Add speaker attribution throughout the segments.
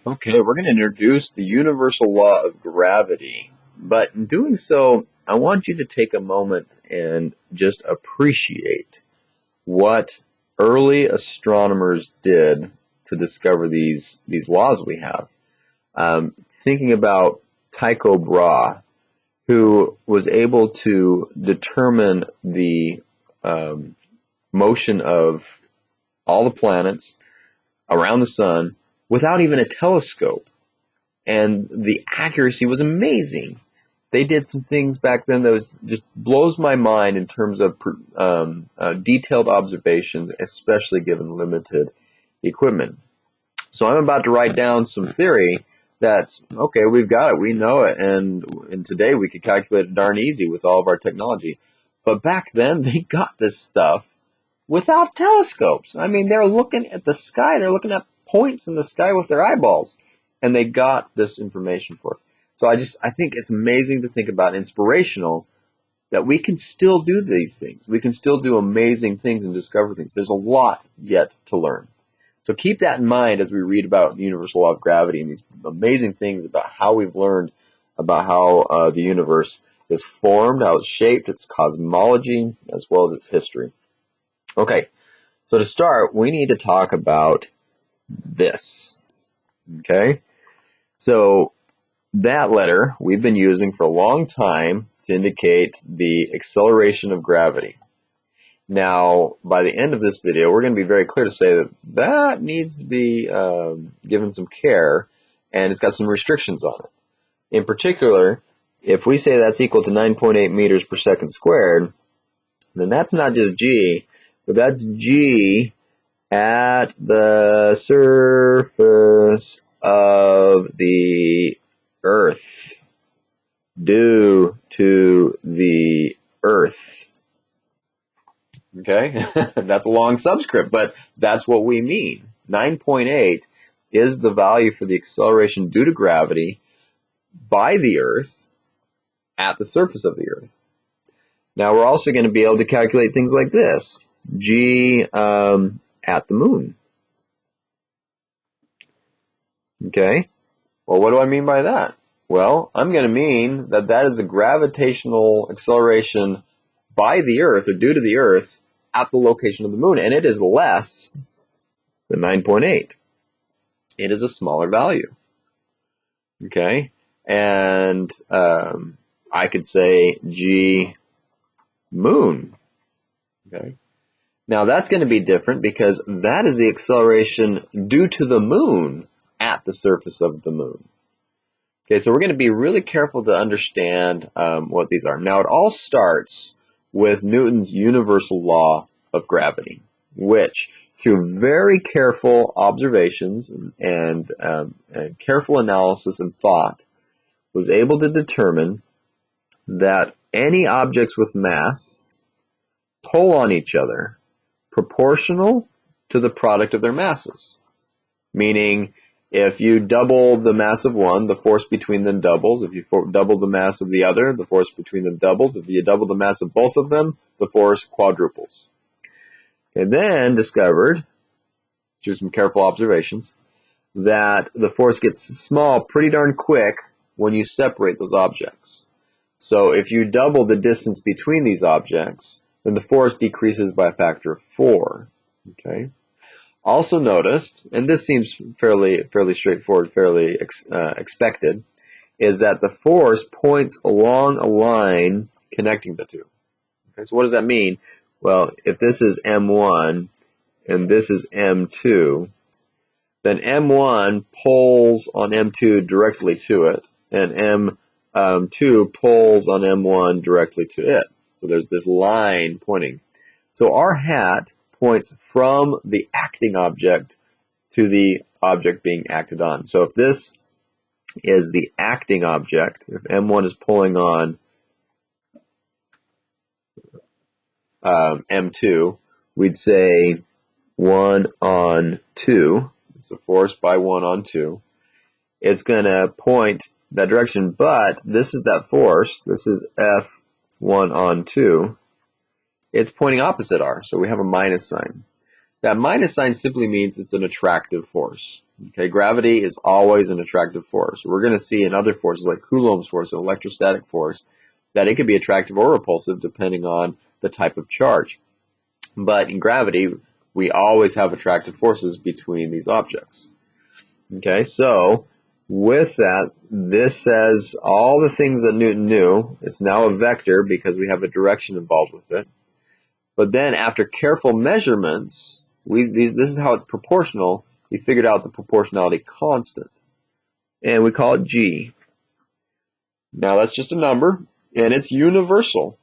Speaker 1: Okay, we're going to introduce the universal law of gravity. But in doing so, I want you to take a moment and just appreciate what early astronomers did to discover these laws we have. Thinking about Tycho Brahe, who was able to determine the motion of all the planets around the sun without even a telescope. And the accuracy was amazing. They did some things back then that was just blows my mind in terms of detailed observations, especially given limited equipment. So I'm about to write down some theory that's, okay, we've got it, we know it, and today we could calculate it darn easy with all of our technology. But back then, they got this stuff without telescopes. I mean, they're looking at the sky, they're looking at points in the sky with their eyeballs, and they got this information for it. So I think it's amazing to think about, inspirational, that we can still do these things. We can still do amazing things and discover things. There's a lot yet to learn. So keep that in mind as we read about the universal law of gravity and these amazing things about how we've learned about how the universe is formed, how it's shaped, its cosmology, as well as its history. Okay, so to start, we need to talk about this. Okay, so that letter we've been using for a long time to indicate the acceleration of gravity. Now, by the end of this video, we're going to be very clear to say that that needs to be given some care, and it's got some restrictions on it. In particular, if we say that's equal to 9.8 meters per second squared, then that's not just g, but that's g at the surface of the Earth, due to the Earth. Okay, that's a long subscript, but that's what we mean. 9.8 is the value for the acceleration due to gravity by the Earth at the surface of the Earth. Now we're also going to be able to calculate things like this. G at the moon. Okay, well, what do I mean by that? Well, I'm going to mean that that is a gravitational acceleration by the Earth, or due to the Earth, at the location of the moon, and it is less than 9.8. It is a smaller value. Okay, and I could say G moon. Okay, now that's going to be different because that is the acceleration due to the moon at the surface of the moon. Okay, so we're going to be really careful to understand what these are. Now, it all starts with Newton's universal law of gravity, which, through very careful observations and careful analysis and thought, was able to determine that any objects with mass pull on each other proportional to the product of their masses. Meaning, if you double the mass of one, the force between them doubles. If you double the mass of the other, the force between them doubles. If you double the mass of both of them, the force quadruples. And then discovered, through some careful observations, that the force gets small pretty darn quick when you separate those objects. So if you double the distance between these objects, then the force decreases by a factor of 4. Okay. Also noticed, and this seems fairly straightforward, fairly expected, is that the force points along a line connecting the two. Okay, so what does that mean? Well, if this is M1 and this is M2, then M1 pulls on M2 directly to it, and M2 pulls on M1 directly to it. So there's this line pointing. So our hat points from the acting object to the object being acted on. So if this is the acting object, if M1 is pulling on M2, we'd say 1 on 2. It's a force by 1 on 2. It's going to point that direction, but this is that force. This is F1 on 2. It's pointing opposite R, so we have a minus sign. That minus sign simply means it's an attractive force. Okay, gravity is always an attractive force. We're going to see in other forces like Coulomb's force, an electrostatic force, that it could be attractive or repulsive depending on the type of charge. But in gravity, we always have attractive forces between these objects. Okay, so with that, this says all the things that Newton knew. It's now a vector because we have a direction involved with it. But then after careful measurements, this is how it's proportional. We figured out the proportionality constant. And we call it G. Now that's just a number, and it's universal.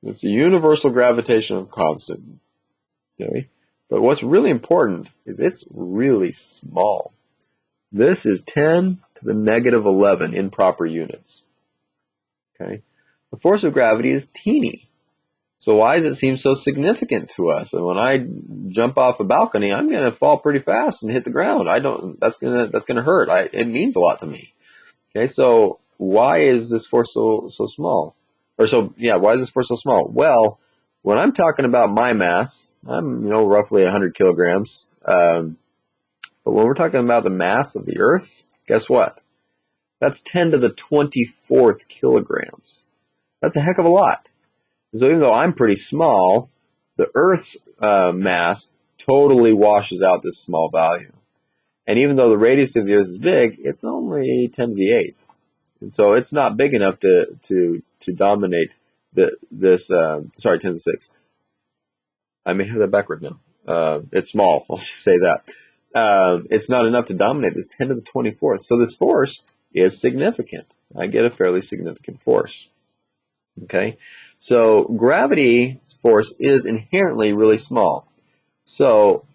Speaker 1: It's the universal gravitational constant. Okay? But what's really important is it's really small. This is 10 to the negative 11 in proper units. Okay? The force of gravity is teeny. So why does it seem so significant to us? And when I jump off a balcony, I'm going to fall pretty fast and hit the ground. That's going to hurt. It means a lot to me. Okay, so why is this force so small? Why is this force so small? Well, when I'm talking about my mass, I'm roughly 100 kilograms. But when we're talking about the mass of the Earth, guess what? That's 10 to the 24th kilograms. That's a heck of a lot. So even though I'm pretty small, the Earth's mass totally washes out this small value. And even though the radius of the Earth is big, it's only 10 to the 8th. And so it's not big enough to dominate sorry, 10 to the 6th. I may have that backward now. It's small, I'll just say that. It's not enough to dominate this 10 to the 24th. So this force is significant. I get a fairly significant force. Okay, so gravity's force is inherently really small. So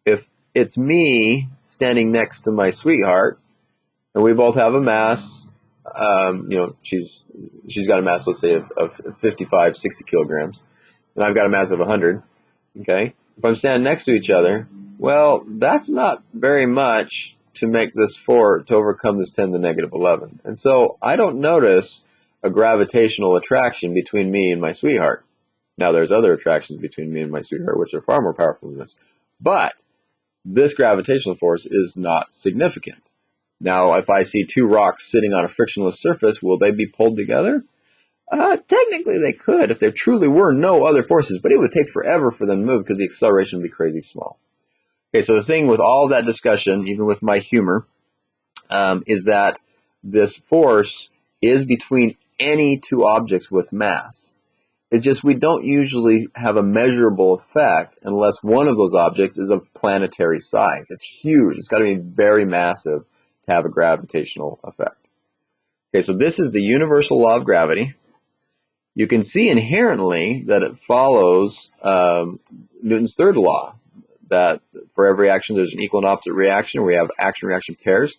Speaker 1: if it's me standing next to my sweetheart, and we both have a mass, she's got a mass, let's say, of 55, 60 kilograms, and I've got a mass of 100. Okay, if I'm standing next to each other, well, that's not very much to make this to overcome this 10 to the negative 11. And so I don't notice a gravitational attraction between me and my sweetheart. Now, there's other attractions between me and my sweetheart which are far more powerful than this. But this gravitational force is not significant. Now, if I see two rocks sitting on a frictionless surface, will they be pulled together? Technically, they could if there truly were no other forces, but it would take forever for them to move because the acceleration would be crazy small. Okay, so the thing with all that discussion, even with my humor, is that this force is between any two objects with mass. It's just we don't usually have a measurable effect unless one of those objects is of planetary size. It's huge. It's got to be very massive to have a gravitational effect. Okay, so this is the universal law of gravity. You can see inherently that it follows Newton's third law, that for every action there's an equal and opposite reaction. We have action-reaction pairs.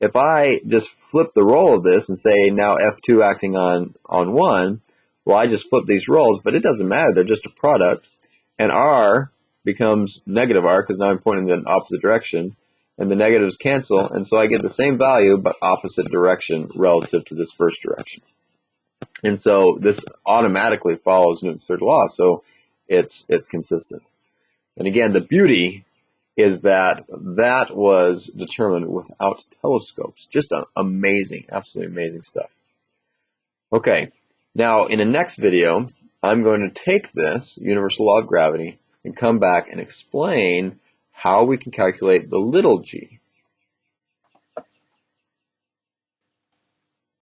Speaker 1: If I just flip the role of this and say now F2 acting on 1, well, I just flip these roles, but it doesn't matter. They're just a product. And R becomes negative R because now I'm pointing in the opposite direction, and the negatives cancel, and so I get the same value but opposite direction relative to this first direction. And so this automatically follows Newton's third law, so it's consistent. And again, the beauty is that was determined without telescopes. Just amazing, absolutely amazing stuff. Okay, now in the next video, I'm going to take this universal law of gravity and come back and explain how we can calculate the little g.